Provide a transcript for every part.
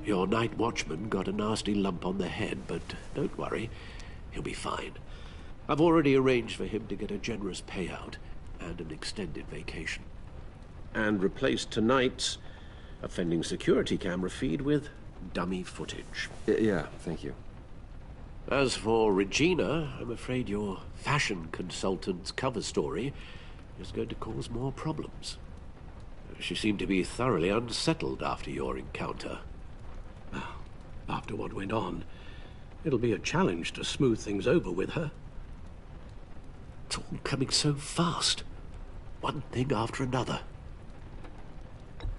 Your night watchman got a nasty lump on the head, but don't worry, he'll be fine. I've already arranged for him to get a generous payout and an extended vacation. And replaced tonight's offending security camera feed with dummy footage. Yeah, thank you. As for Regina, I'm afraid your fashion consultant's cover story is going to cause more problems. She seemed to be thoroughly unsettled after your encounter. Well, after what went on, it'll be a challenge to smooth things over with her. It's all coming so fast. One thing after another.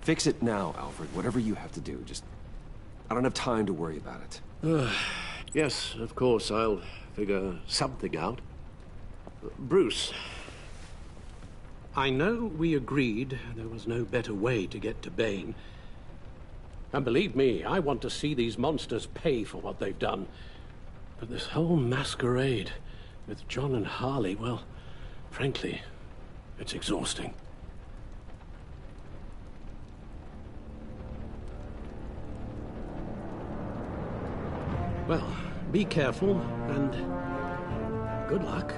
Fix it now, Alfred. Whatever you have to do. Just... I don't have time to worry about it. Yes, of course, I'll figure something out. Bruce. I know we agreed there was no better way to get to Bane. And believe me, I want to see these monsters pay for what they've done. But this whole masquerade with John and Harley, well, frankly, it's exhausting. Well, be careful, and good luck.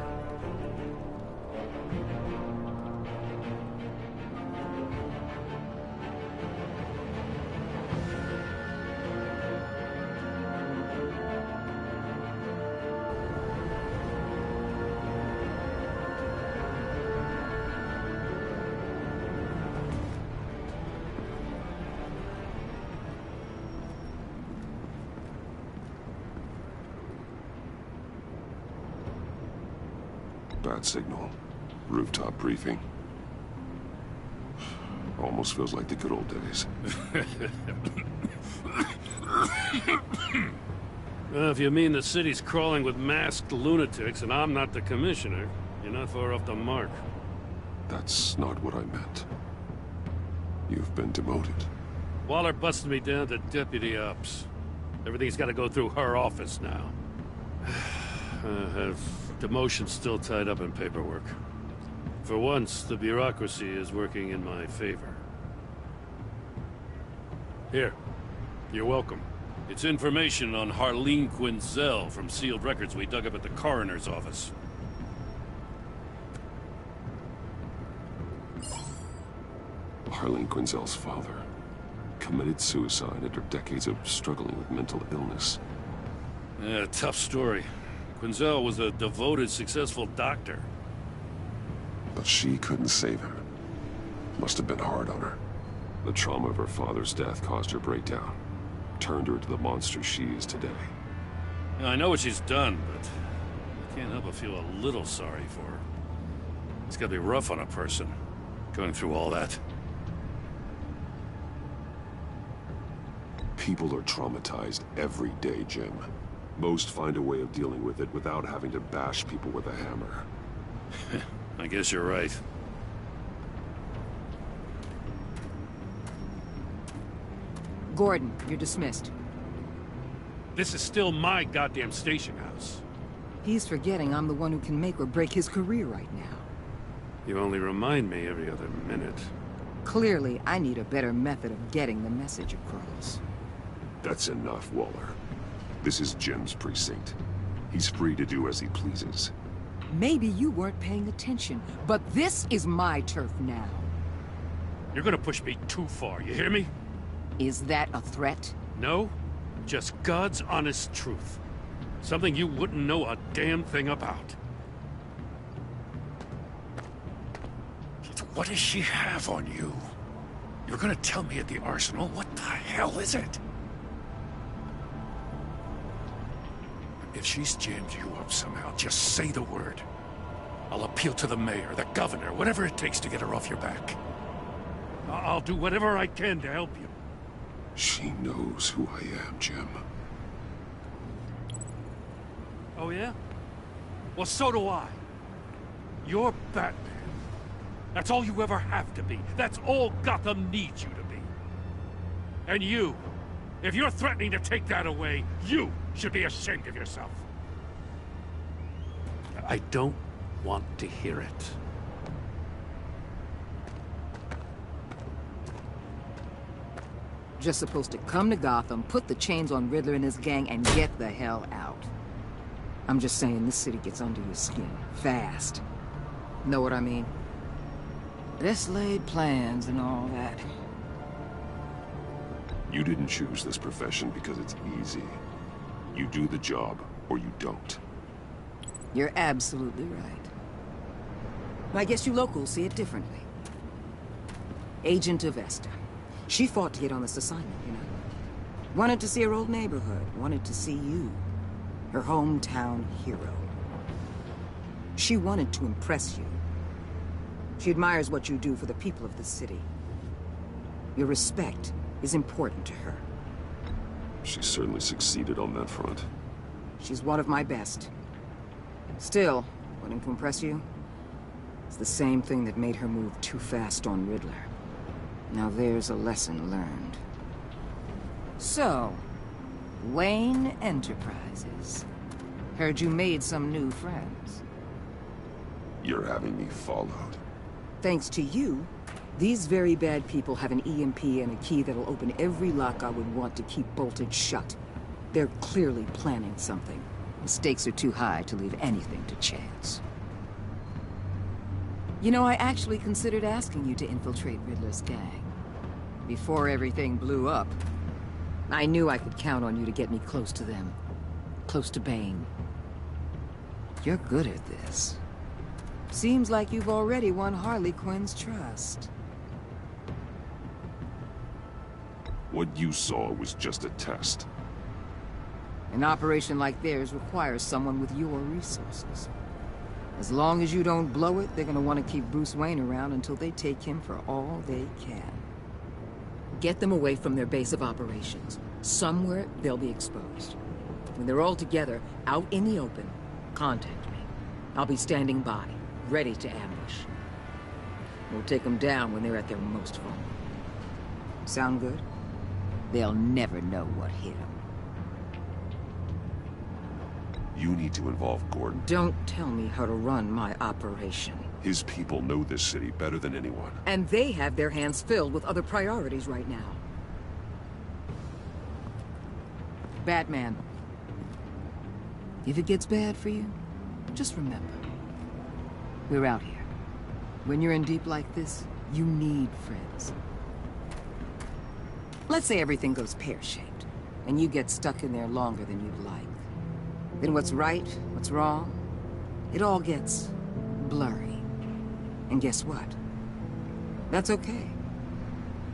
Bad signal. Rooftop briefing. Almost feels like the good old days. Well, if you mean the city's crawling with masked lunatics and I'm not the commissioner, you're not far off the mark. That's not what I meant. You've been demoted. Waller busted me down to deputy ops. Everything's got to go through her office now. Have demotion still tied up in paperwork. For once, the bureaucracy is working in my favor. Here. You're welcome. It's information on Harleen Quinzel from sealed records we dug up at the coroner's office. Harleen Quinzel's father committed suicide after decades of struggling with mental illness. Yeah, tough story. Quinzel was a devoted, successful doctor. But she couldn't save him. Must have been hard on her. The trauma of her father's death caused her breakdown. Turned her into the monster she is today. Yeah, I know what she's done, but I can't help but feel a little sorry for her. It's gotta be rough on a person, going through all that. People are traumatized every day, Jim. Most find a way of dealing with it without having to bash people with a hammer. I guess you're right. Gordon, you're dismissed. This is still my goddamn station house. He's forgetting I'm the one who can make or break his career right now. You only remind me every other minute. Clearly, I need a better method of getting the message across. That's enough, Waller. This is Jim's precinct. He's free to do as he pleases. Maybe you weren't paying attention, but this is my turf now. You're gonna push me too far, you hear me? Is that a threat? No, just God's honest truth. Something you wouldn't know a damn thing about. What does she have on you? You're gonna tell me at the arsenal? What the hell is it? If she's jammed you up somehow, just say the word. I'll appeal to the mayor, the governor, whatever it takes to get her off your back. I'll do whatever I can to help you. She knows who I am, Jim. Oh yeah? Well, so do I. You're Batman. That's all you ever have to be. That's all Gotham needs you to be. And you, if you're threatening to take that away, you should be ashamed of yourself. I don't want to hear it. Just supposed to come to Gotham, put the chains on Riddler and his gang, and get the hell out. I'm just saying, this city gets under your skin. Fast. Know what I mean? Best laid plans and all that. You didn't choose this profession because it's easy. You do the job, or you don't. You're absolutely right. I guess you locals see it differently. Agent of Vesta. She fought to get on this assignment, you know? Wanted to see her old neighborhood. Wanted to see you. Her hometown hero. She wanted to impress you. She admires what you do for the people of the city. Your respect is important to her. She certainly succeeded on that front. She's one of my best. Still, wanting to impress you? It's the same thing that made her move too fast on Riddler. Now there's a lesson learned. So, Wayne Enterprises. Heard you made some new friends. You're having me followed. Thanks to you, these very bad people have an EMP and a key that'll open every lock I would want to keep bolted shut. They're clearly planning something. The stakes are too high to leave anything to chance. You know, I actually considered asking you to infiltrate Riddler's gang. Before everything blew up, I knew I could count on you to get me close to them. Close to Bane. You're good at this. Seems like you've already won Harley Quinn's trust. What you saw was just a test. An operation like theirs requires someone with your resources. As long as you don't blow it, they're gonna want to keep Bruce Wayne around until they take him for all they can. Get them away from their base of operations. Somewhere they'll be exposed. When they're all together, out in the open, contact me. I'll be standing by, ready to ambush. We'll take them down when they're at their most vulnerable. Sound good? They'll never know what hit them. You need to involve Gordon. Don't tell me how to run my operation. His people know this city better than anyone. And they have their hands filled with other priorities right now. Batman. If it gets bad for you, just remember. We're out here. When you're in deep like this, you need friends. Let's say everything goes pear-shaped, and you get stuck in there longer than you'd like. Then what's right, what's wrong, it all gets blurry. And guess what? That's okay.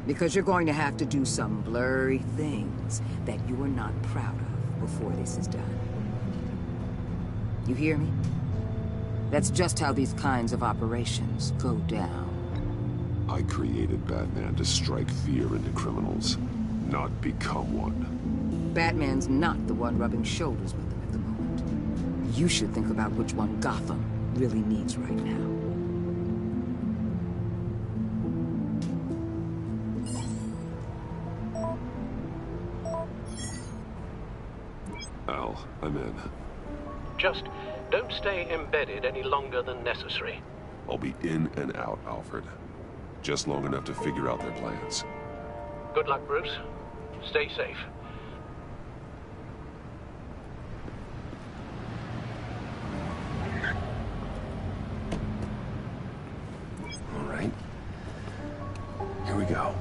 Because you're going to have to do some blurry things that you are not proud of before this is done. You hear me? That's just how these kinds of operations go down. I created Batman to strike fear into criminals, not become one. Batman's not the one rubbing shoulders with them at the moment. You should think about which one Gotham really needs right now. Al, I'm in. Just don't stay embedded any longer than necessary. I'll be in and out, Alfred. Just long enough to figure out their plans. Good luck, Bruce. Stay safe. All right. Here we go.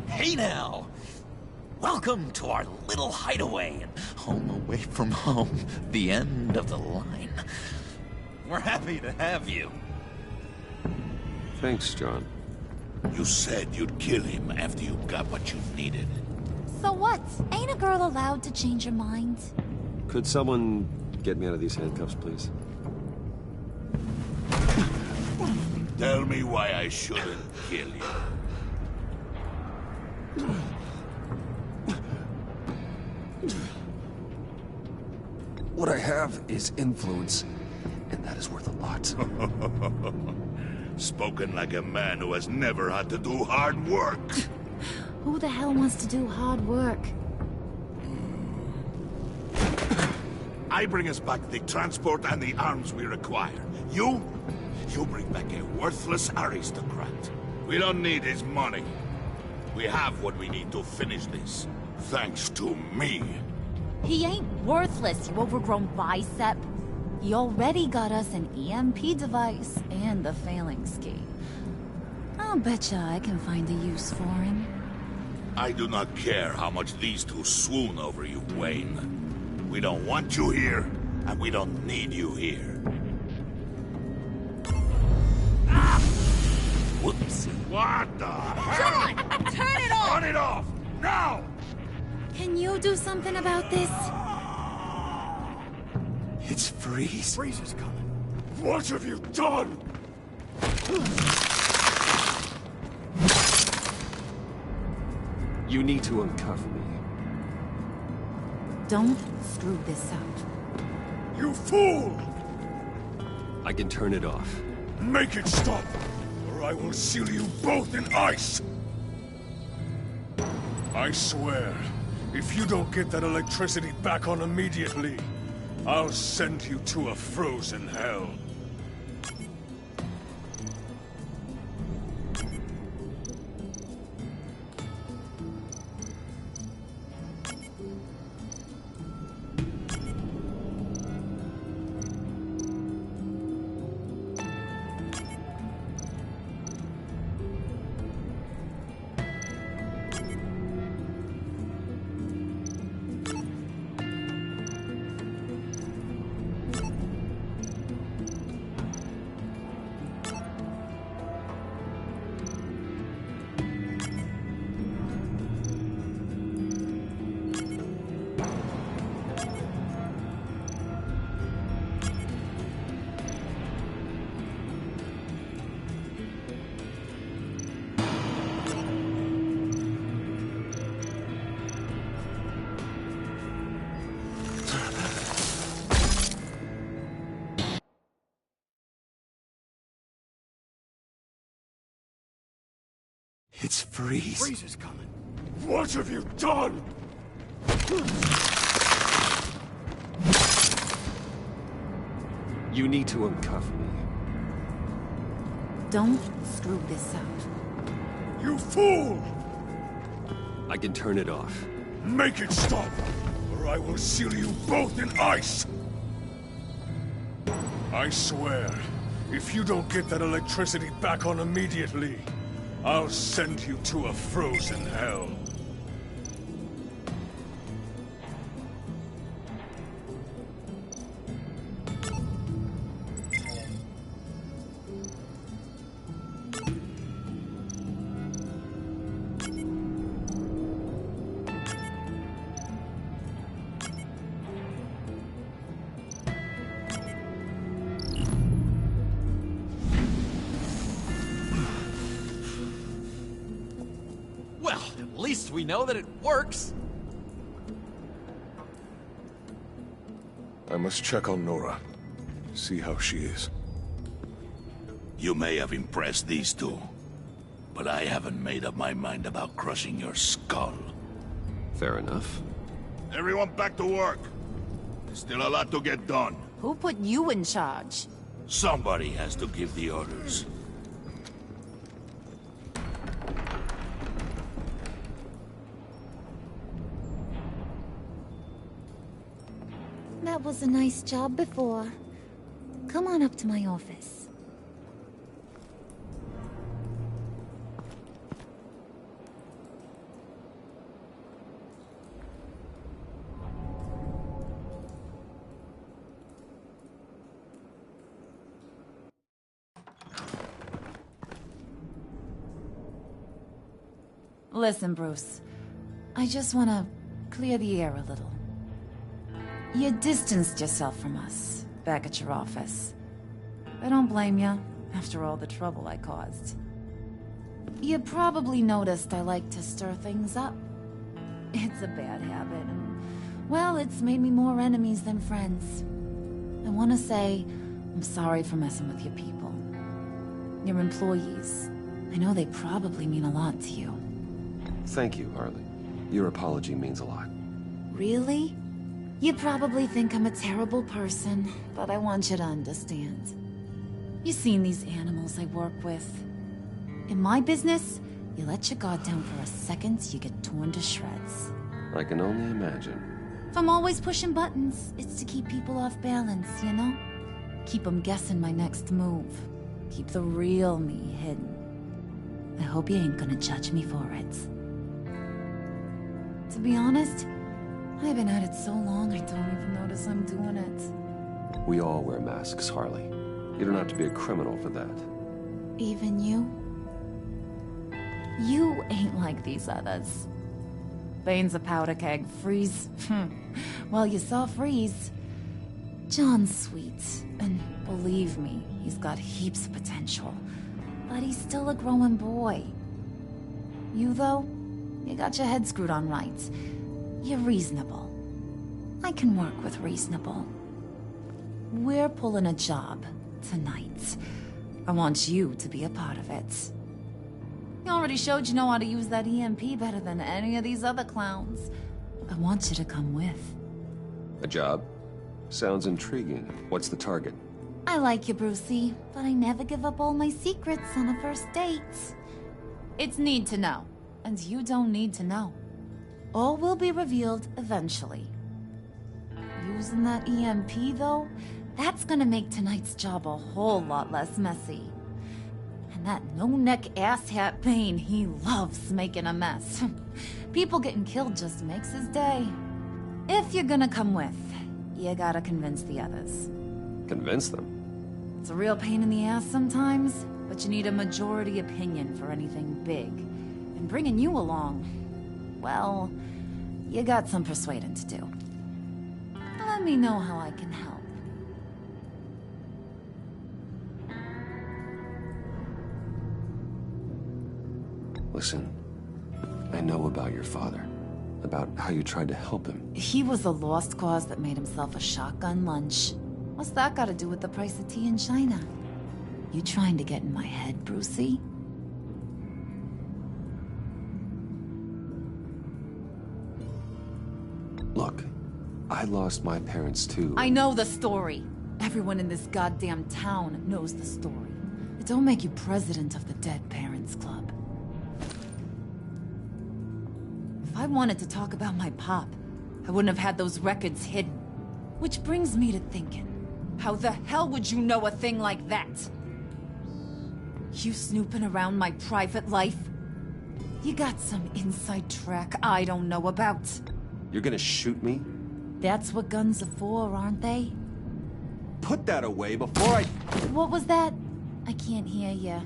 Hey now! Welcome to our little hideaway and home away from home, the end of the line. We're happy to have you. Thanks, John. You said you'd kill him after you got what you needed. So what? Ain't a girl allowed to change her mind? Could someone get me out of these handcuffs, please? Tell me why I shouldn't kill you. What I have is influence, and that is worth a lot. Spoken like a man who has never had to do hard work. Who the hell wants to do hard work? I bring us back the transport and the arms we require. You bring back a worthless aristocrat. We don't need his money. We have what we need to finish this. Thanks to me. He ain't worthless, you overgrown bicep. He already got us an EMP device and the failing ski. I'll betcha I can find a use for him. I do not care how much these two swoon over you, Wayne. We don't want you here, and we don't need you here. Ah! Whoopsie. What the hell? John! Turn it off! Turn it off! Now! Can you do something about this? It's Freeze. Freeze is coming. What have you done? You need to uncuff me. Don't screw this up. You fool! I can turn it off. Make it stop, or I will seal you both in ice! I swear, if you don't get that electricity back on immediately, I'll send you to a frozen hell. It's Freeze. Freeze is coming. What have you done? You need to uncuff me. Don't screw this up. You fool! I can turn it off. Make it stop, or I will seal you both in ice! I swear, if you don't get that electricity back on immediately, I'll send you to a frozen hell. At least we know that it works. I must check on Nora. See how she is. You may have impressed these two, but I haven't made up my mind about crushing your skull. Fair enough. Everyone back to work. There's still a lot to get done. Who put you in charge? Somebody has to give the orders. That was a nice job before. Come on up to my office. Listen, Bruce. I just want to clear the air a little. You distanced yourself from us, back at your office. I don't blame you. after all the trouble I caused. You probably noticed I like to stir things up. It's a bad habit, and, well, it's made me more enemies than friends. I want to say I'm sorry for messing with your people. Your employees. I know they probably mean a lot to you. Thank you, Harley. Your apology means a lot. Really? You probably think I'm a terrible person, but I want you to understand. You've seen these animals I work with. In my business, you let your guard down for a second, you get torn to shreds. I can only imagine. If I'm always pushing buttons, it's to keep people off balance, you know? Keep them guessing my next move. Keep the real me hidden. I hope you ain't gonna judge me for it. To be honest, I've been at it so long I don't even notice I'm doing it. We all wear masks, Harley. You don't have to be a criminal for that. Even you? You ain't like these others. Bane's a powder keg. Freeze. Well, you saw Freeze. John's sweet, and believe me, he's got heaps of potential. But he's still a growing boy. You, though, you got your head screwed on right. You're reasonable. I can work with reasonable. We're pulling a job tonight. I want you to be a part of it. You already showed you know how to use that EMP better than any of these other clowns. I want you to come with. A job? Sounds intriguing. What's the target? I like you, Brucey, but I never give up all my secrets on a first date. It's need to know, and you don't need to know. All will be revealed eventually. Using that EMP, though, that's gonna make tonight's job a whole lot less messy. And that no-neck asshat Bane, he loves making a mess. People getting killed just makes his day. If you're gonna come with, you gotta convince the others. Convince them? It's a real pain in the ass sometimes, but you need a majority opinion for anything big. And bringing you along, well, you got some persuading to do. Let me know how I can help. Listen, I know about your father. About how you tried to help him. He was a lost cause that made himself a shotgun lunch. What's that got to do with the price of tea in China? You trying to get in my head, Brucey? Look, I lost my parents too. I know the story. Everyone in this goddamn town knows the story. It don't make you president of the Dead Parents Club. If I wanted to talk about my pop, I wouldn't have had those records hidden. Which brings me to thinking, how the hell would you know a thing like that? You snooping around my private life? You got some inside track I don't know about. You're gonna shoot me? That's what guns are for, aren't they? Put that away before I... What was that? I can't hear ya.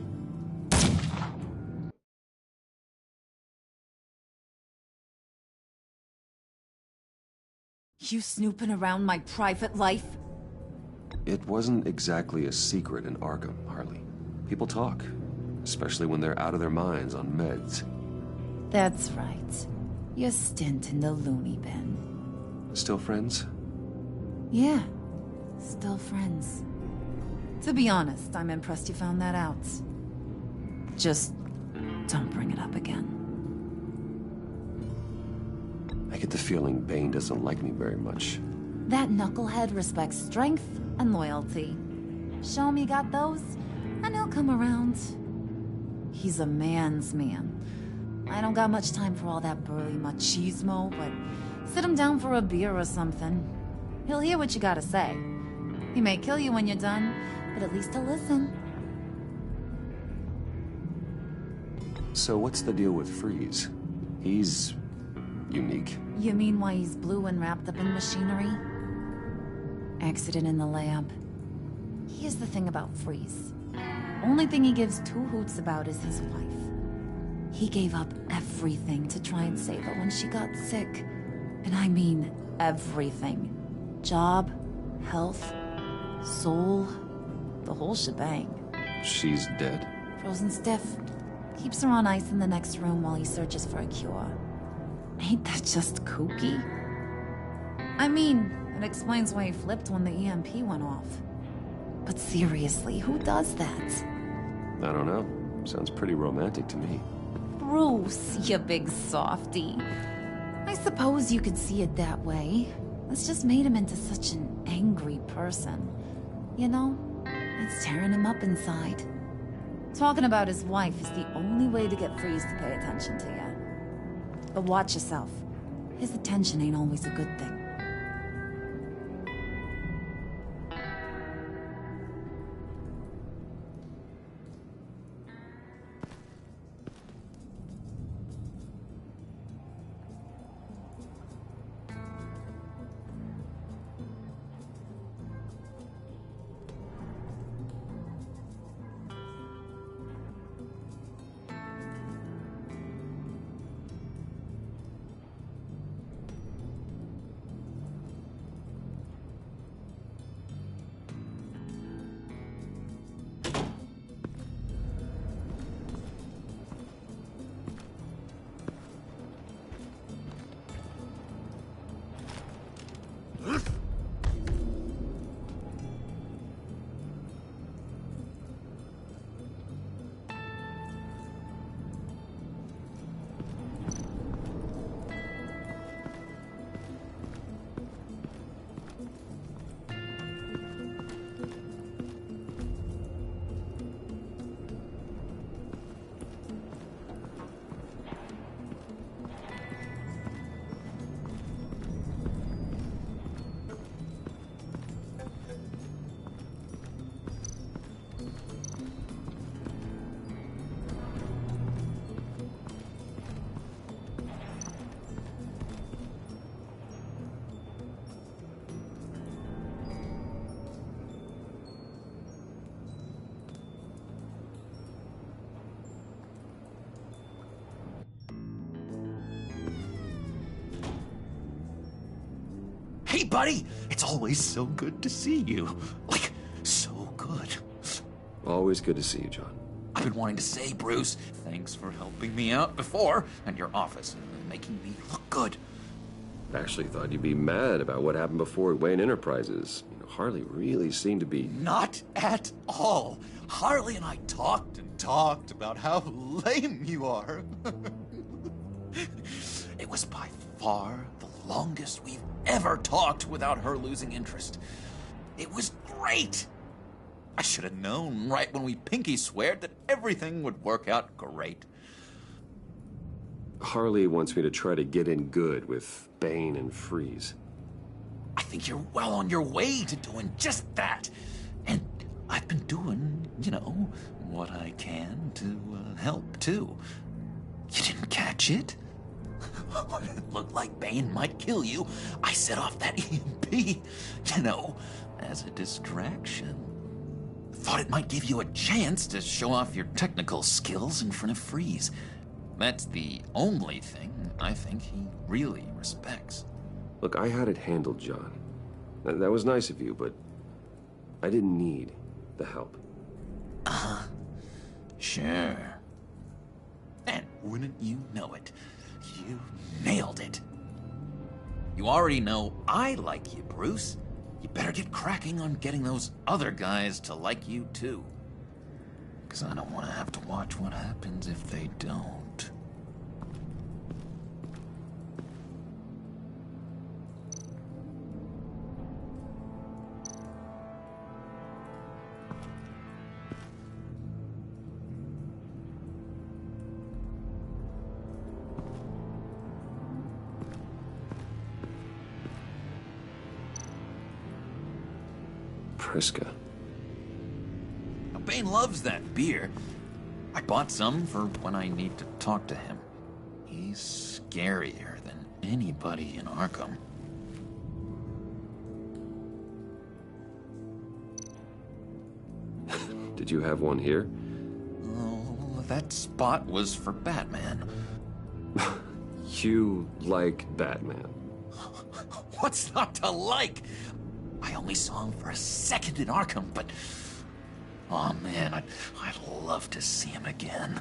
You snooping around my private life? It wasn't exactly a secret in Arkham, Harley. People talk, especially when they're out of their minds on meds. That's right. Your stint in the loony bin. Still friends? Yeah, still friends. To be honest, I'm impressed you found that out. Just don't bring it up again. I get the feeling Bane doesn't like me very much. That knucklehead respects strength and loyalty. Show him you got those, and he'll come around. He's a man's man. I don't got much time for all that burly machismo, but sit him down for a beer or something. He'll hear what you gotta say. He may kill you when you're done, but at least he'll listen. So what's the deal with Freeze? He's... unique. You mean why he's blue and wrapped up in machinery? Accident in the lab. Here's the thing about Freeze. Only thing he gives two hoots about is his wife. He gave up everything to try and save her when she got sick. And I mean everything. Job, health, soul, the whole shebang. She's dead? Frozen stiff. Keeps her on ice in the next room while he searches for a cure. Ain't that just kooky? I mean, it explains why he flipped when the EMP went off. But seriously, who does that? I don't know. Sounds pretty romantic to me. Bruce, you big softy. I suppose you could see it that way. It's just made him into such an angry person. You know, it's tearing him up inside. Talking about his wife is the only way to get Freeze to pay attention to you. But watch yourself. His attention ain't always a good thing. Hey, buddy! It's always so good to see you. Like, so good. Always good to see you, John. I've been wanting to say, Bruce, thanks for helping me out before, and your office, and making me look good. Actually thought you'd be mad about what happened before at Wayne Enterprises. You know, Harley really seemed to be... Not at all. Harley and I talked and talked about how lame you are. It was by far the longest we've ever talked without her losing interest. It was great. I should have known right when we pinky sweared that everything would work out great. Harley wants me to try to get in good with Bane and Freeze. I think you're well on your way to doing just that. And I've been doing, you know, what I can to help, too. You didn't catch it? It looked like Bane might kill you. I set off that EMP, you know, as a distraction. Thought it might give you a chance to show off your technical skills in front of Freeze. That's the only thing I think he really respects. Look, I had it handled, John. That was nice of you, but I didn't need the help. Sure. And wouldn't you know it, you nailed it. You already know I like you, Bruce. You better get cracking on getting those other guys to like you, too. Because I don't want to have to watch what happens if they don't. Priska. Now, Bane loves that beer. I bought some for when I need to talk to him. He's scarier than anybody in Arkham. Did you have one here? Oh, that spot was for Batman. You like Batman? What's not to like? I only saw him for a second in Arkham, but Oh man, I'd love to see him again.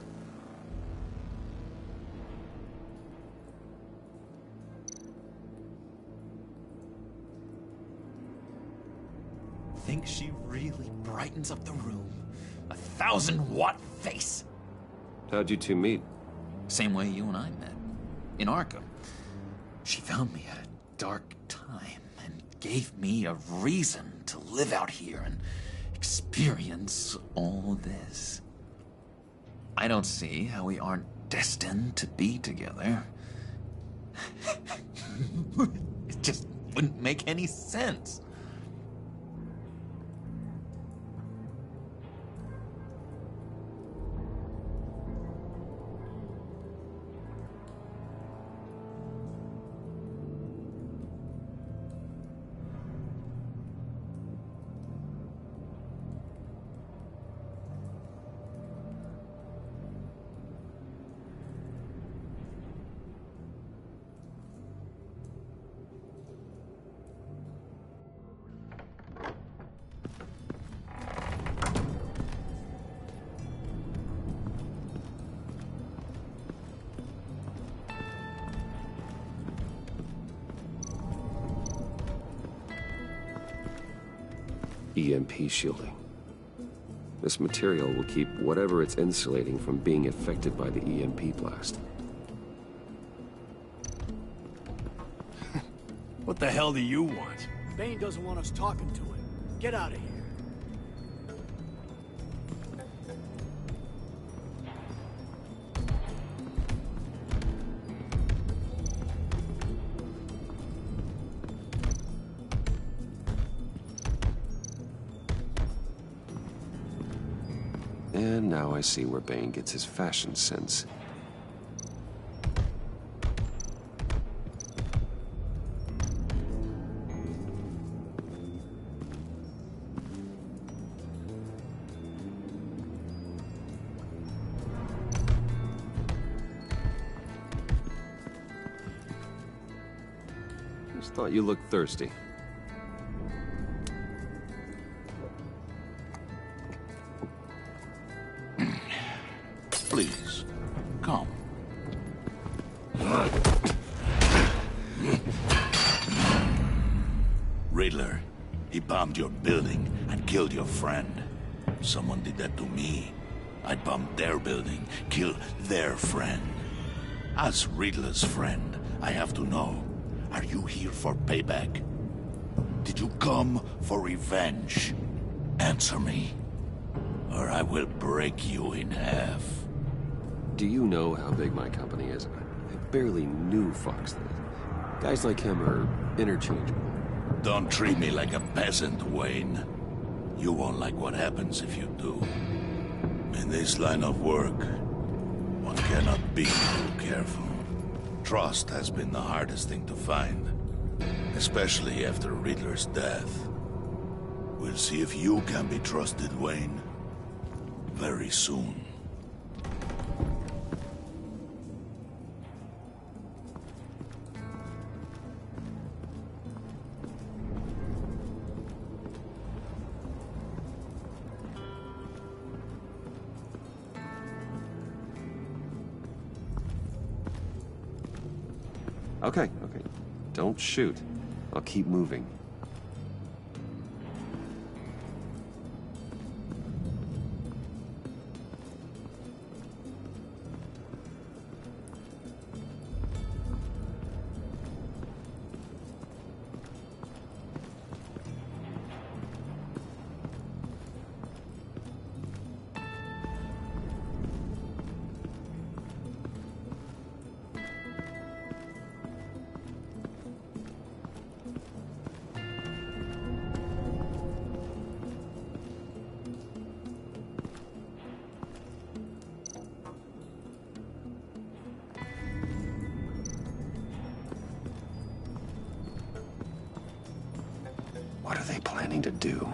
Think she really brightens up the room? 1,000-watt face! How'd you two meet? Same way you and I met. In Arkham. She found me at a dark time and gave me a reason to live out here and experience all this. I don't see how we aren't destined to be together. It just wouldn't make any sense. EMP shielding. This material will keep whatever it's insulating from being affected by the EMP blast. What the hell do you want? Bane doesn't want us talking to him. Get out of here. And now I see where Bane gets his fashion sense. Just thought you looked thirsty. Please, come. Riddler, he bombed your building and killed your friend. Someone did that to me. I bombed their building, killed their friend. As Riddler's friend, I have to know, are you here for payback? Did you come for revenge? Answer me, or I will break you in half. Do you know how big my company is? I barely knew Fox then. Guys like him are interchangeable. Don't treat me like a peasant, Wayne. You won't like what happens if you do. In this line of work, one cannot be too careful. Trust has been the hardest thing to find, especially after Riddler's death. We'll see if you can be trusted, Wayne, very soon. Okay. Don't shoot. I'll keep moving. What are they planning to do?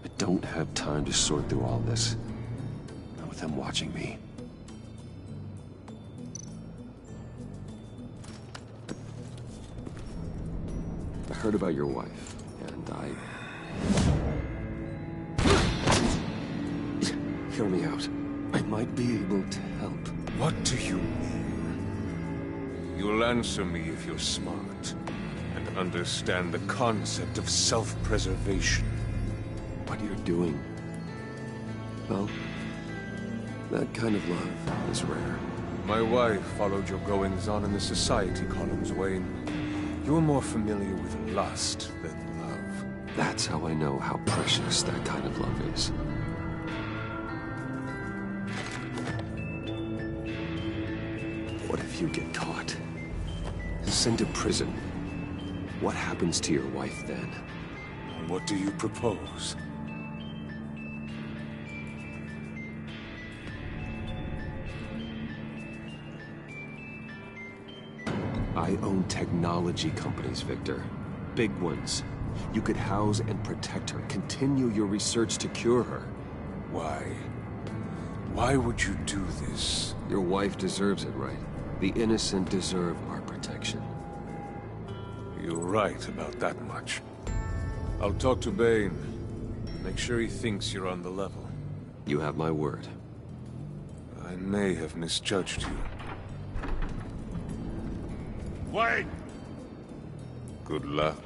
I don't have time to sort through all this. Not with them watching me. I heard about your wife, and Hear me out. I might be able to help. What do you mean? You'll answer me if you're smart and understand the concept of self-preservation. What you're doing, well, that kind of love is rare. My wife followed your goings-on in the society columns, Wayne. You're more familiar with lust than love. That's how I know how precious that kind of love is. What if you get caught? Sent to prison. What happens to your wife then? What do you propose? I own technology companies, Victor. Big ones. You could house and protect her, continue your research to cure her. Why? Why would you do this? Your wife deserves it, right? The innocent deserve our protection. You're right about that much. I'll talk to Bane. Make sure he thinks you're on the level. You have my word. I may have misjudged you. Wait! Good luck.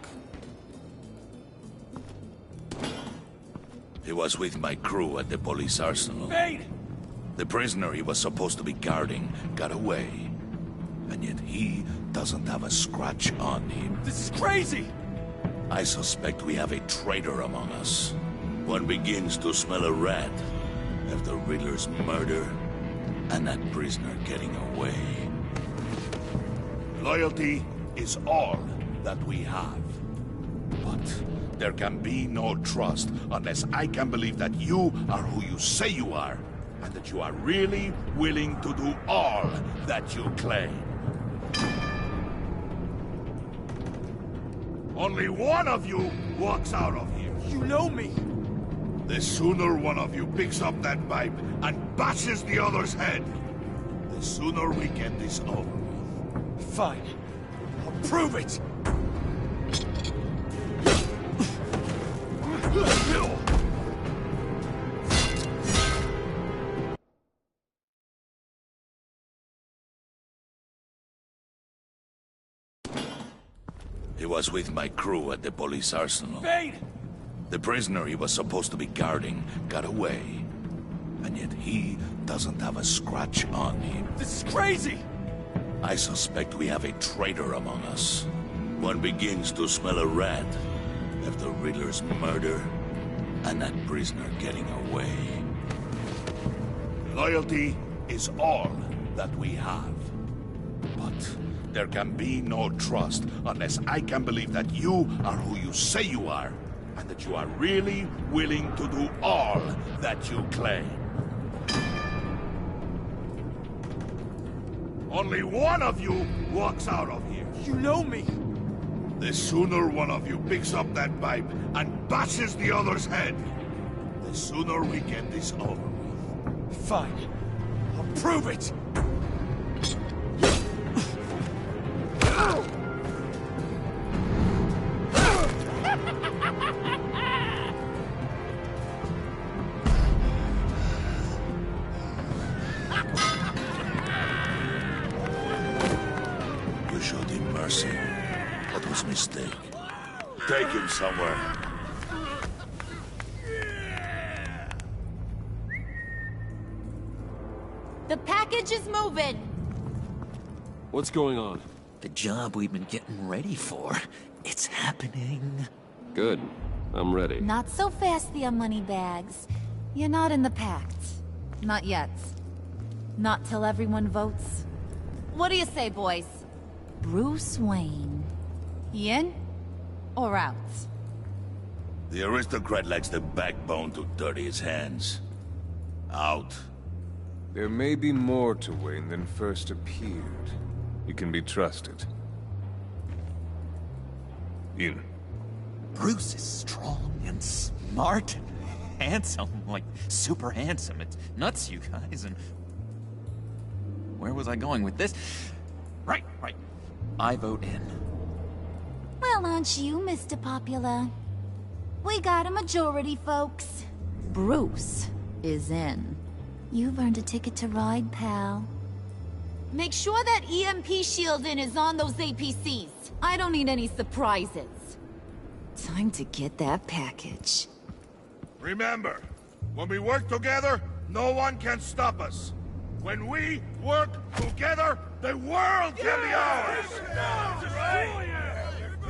He was with my crew at the police arsenal. Bane! The prisoner he was supposed to be guarding got away. And yet he doesn't have a scratch on him. This is crazy! I suspect we have a traitor among us. One begins to smell a rat after Riddler's murder and that prisoner getting away. Loyalty is all that we have. But there can be no trust unless I can believe that you are who you say you are, and that you are really willing to do all that you claim. Only one of you walks out of here. You know me! The sooner one of you picks up that pipe and bashes the other's head, the sooner we get this over with. Fine. I'll prove it! He was with my crew at the police arsenal. Bane! The prisoner he was supposed to be guarding got away. And yet he doesn't have a scratch on him. This is crazy! I suspect we have a traitor among us. One begins to smell a rat after Riddler's murder and that prisoner getting away. Loyalty is all that we have. But there can be no trust unless I can believe that you are who you say you are, and that you are really willing to do all that you claim. Only one of you walks out of here. You know me! The sooner one of you picks up that pipe and bashes the other's head, the sooner we get this over with. Fine. I'll prove it! You showed him mercy. That was a mistake. Take him somewhere. The package is moving. What's going on? The job we've been getting ready for. It's happening. Good. I'm ready. Not so fast, the Moneybags. You're not in the pact. Not yet. Not till everyone votes. What do you say, boys? Bruce Wayne. In or out? The aristocrat lacks the backbone to dirty his hands. Out. There may be more to Wayne than first appeared. You can be trusted. In. Bruce is strong and smart and handsome, like super handsome. It's nuts, you guys, and... Where was I going with this? Right. I vote in. Well, aren't you, Mr. Popular? We got a majority, folks. Bruce is in. You've earned a ticket to ride, pal. Make sure that EMP shielding is on those APCs. I don't need any surprises. Time to get that package. Remember, when we work together, no one can stop us. When we work together, the world can be ours!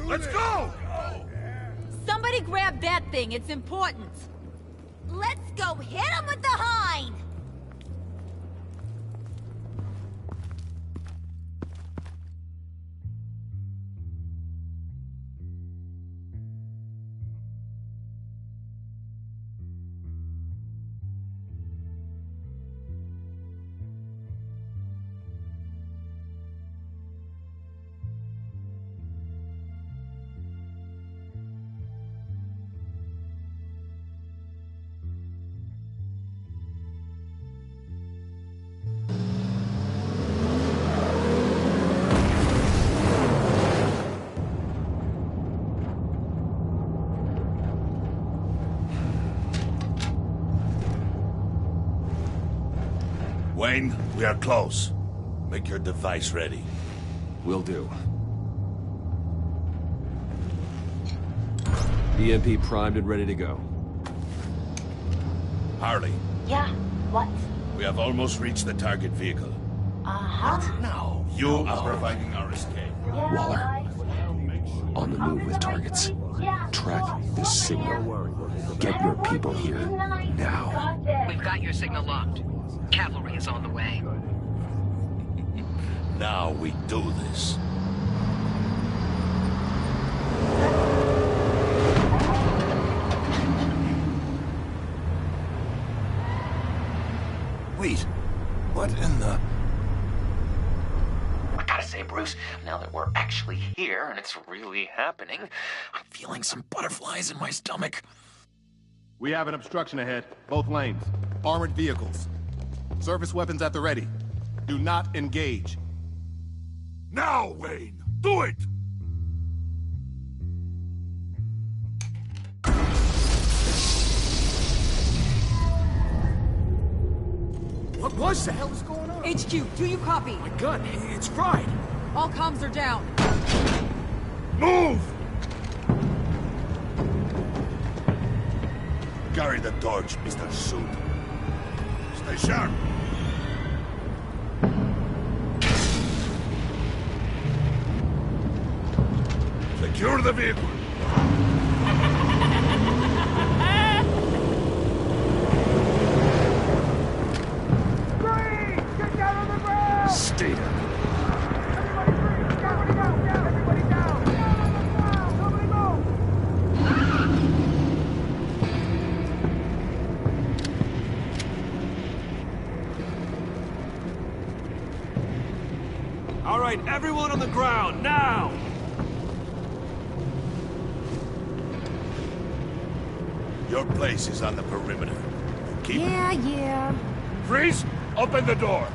Let's go! Somebody grab that thing, it's important. Let's go hit him with the hind! Wayne, we are close. Make your device ready. Will do. EMP primed and ready to go. Harley. Yeah, what? We have almost reached the target vehicle. Uh-huh. No. You are providing our escape. Yeah, Waller. On the move with targets. Track the signal. Get your people here, now. We've got your signal locked. Cavalry is on the way. Now we do this. Wait, what in the... I gotta say, Bruce, now that we're actually here and it's really happening, I'm feeling some butterflies in my stomach. We have an obstruction ahead, both lanes. Armored vehicles. Service weapons at the ready. Do not engage. Now, Wayne! Do it! What was the hell is going on? HQ, do you copy? My gun, it's fried. All comms are down. Move! Carry the torch, Mr. Suit. Stay sharp. Secure the vehicle. Get down on the ground! Stay down. Everybody down! Everybody down! Down on the ground! Nobody move! All right, everyone on the ground, now! Your place is on the perimeter. Keep Yeah. Freeze! Open the door!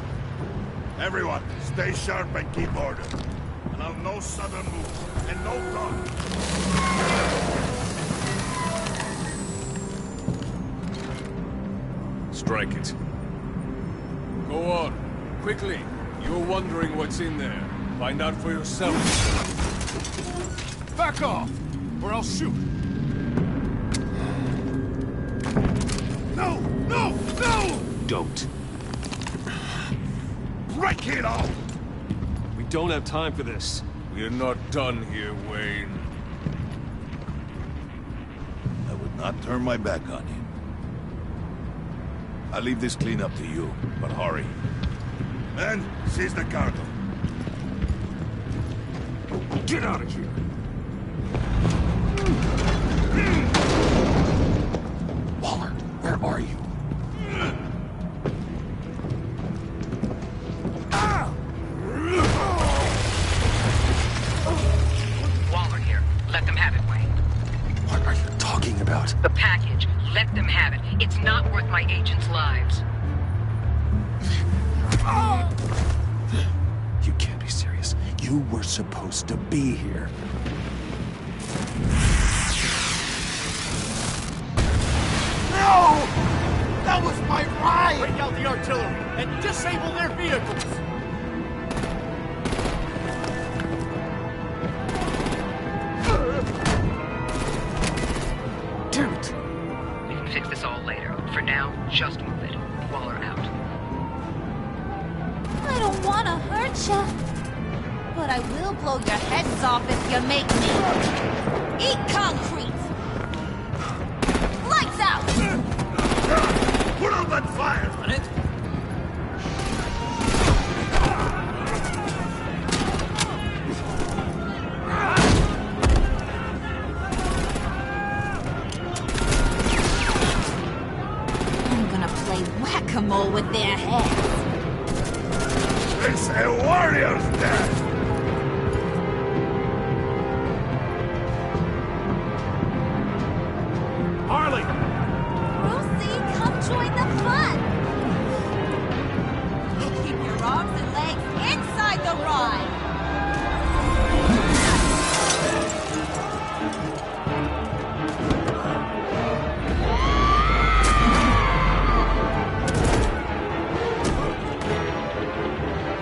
Everyone, stay sharp and keep order. Allow no sudden moves, and no talk. Strike it. Go on. Quickly. You're wondering what's in there. Find out for yourself. Back off, or I'll shoot. No! No! No! Don't. Break it all! We don't have time for this. We're not done here, Wayne. I would not turn my back on him. I'll leave this cleanup to you, but hurry. Men, seize the cargo. Get out of here! Waller, where are you? Waller here. Let them have it, Wayne. What are you talking about? The package. Let them have it. It's not worth my agents' lives. You can't be serious. You were supposed to be here. No! That was my ride! Bring out the artillery and disable their vehicles! Damn it! We can fix this all later. For now, just move it. Waller out. I don't want to hurt you, but I will blow your heads off if you make me. Eat concrete! Lights out! Put on that fire! On it? I'm gonna play whack-a-mole with their heads. It's a warrior's death! Harley! Lucy, come join the fun! Keep your arms and legs inside the ride!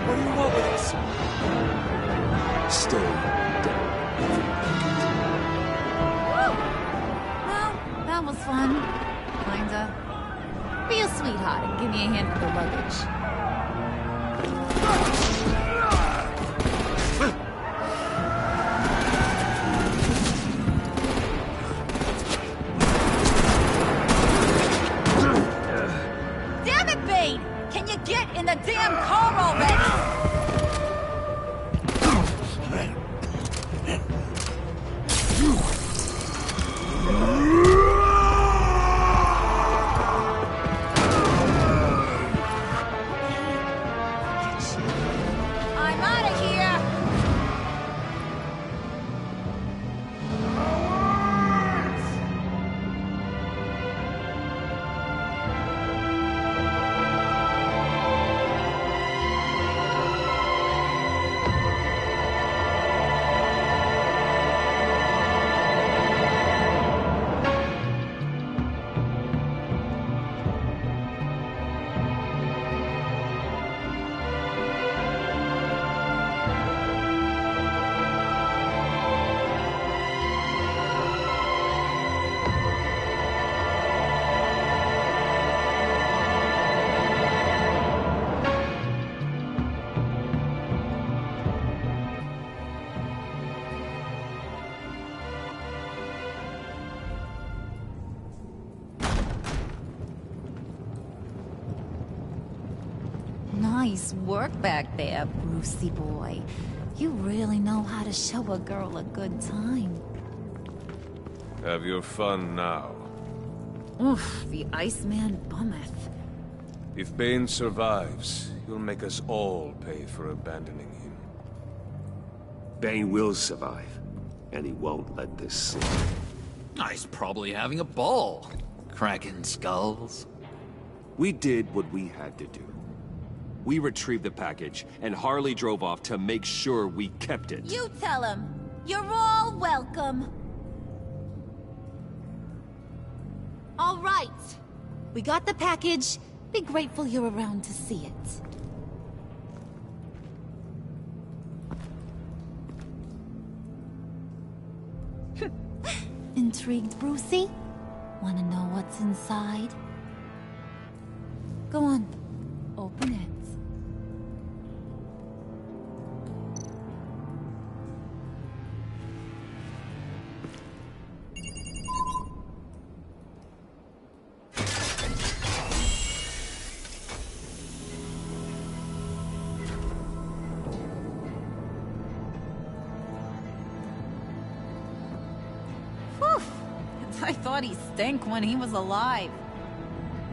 What do you want with us? Stay down. Well, that was fun. Kinda. Be a sweetheart and give me a hand with the luggage. Damn it, Bane! Can you get in the damn car already? I'm out of here! Nice work back there, Brucey boy. You really know how to show a girl a good time. Have your fun now. Oof, the Iceman bummeth. If Bane survives, you'll make us all pay for abandoning him. Bane will survive, and he won't let this slip. He's probably having a ball. Cracking skulls. We did what we had to do. We retrieved the package, and Harley drove off to make sure we kept it. You tell him. You're all welcome. All right. We got the package. Be grateful you're around to see it. Intrigued, Brucey? Wanna know what's inside? Go on. Open it. I thought he stank when he was alive.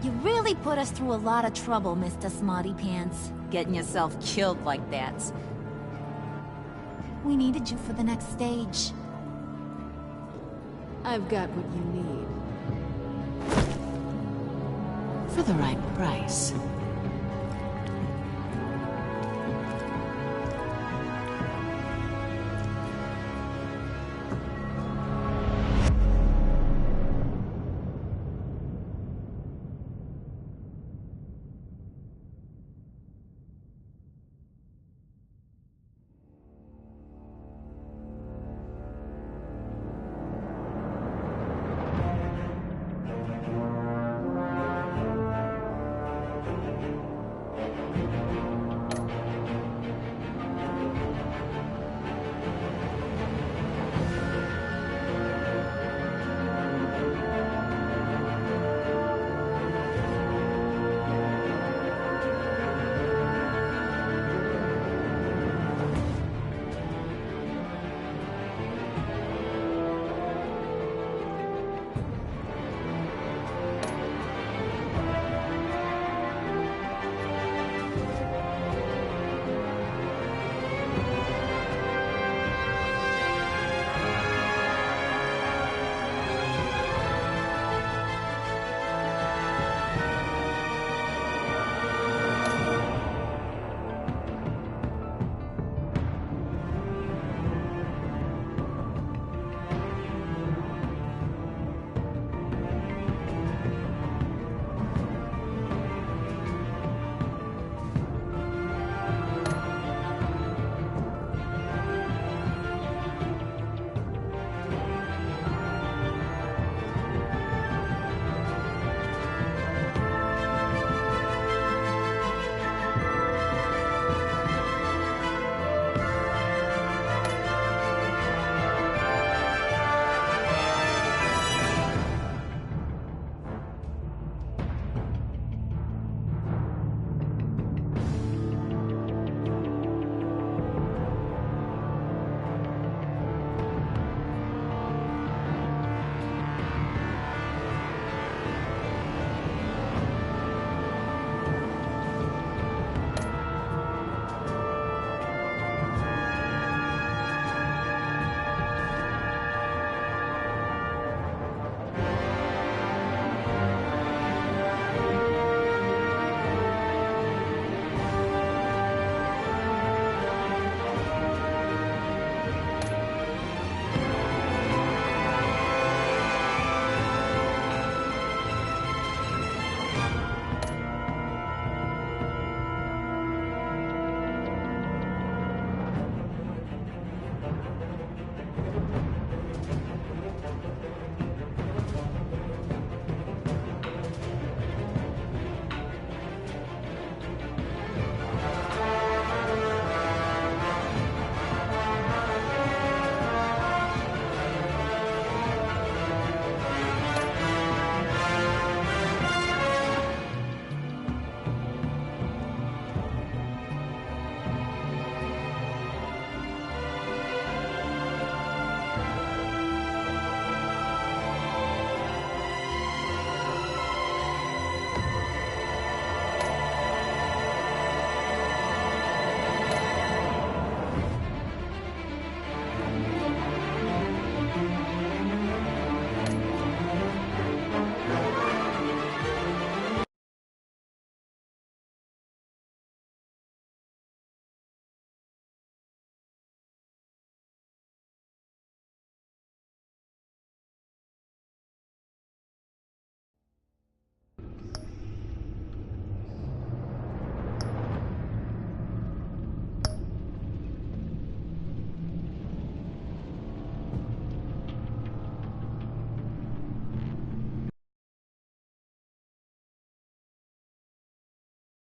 You really put us through a lot of trouble, Mr. Smarty Pants. Getting yourself killed like that. We needed you for the next stage. I've got what you need. For the right price.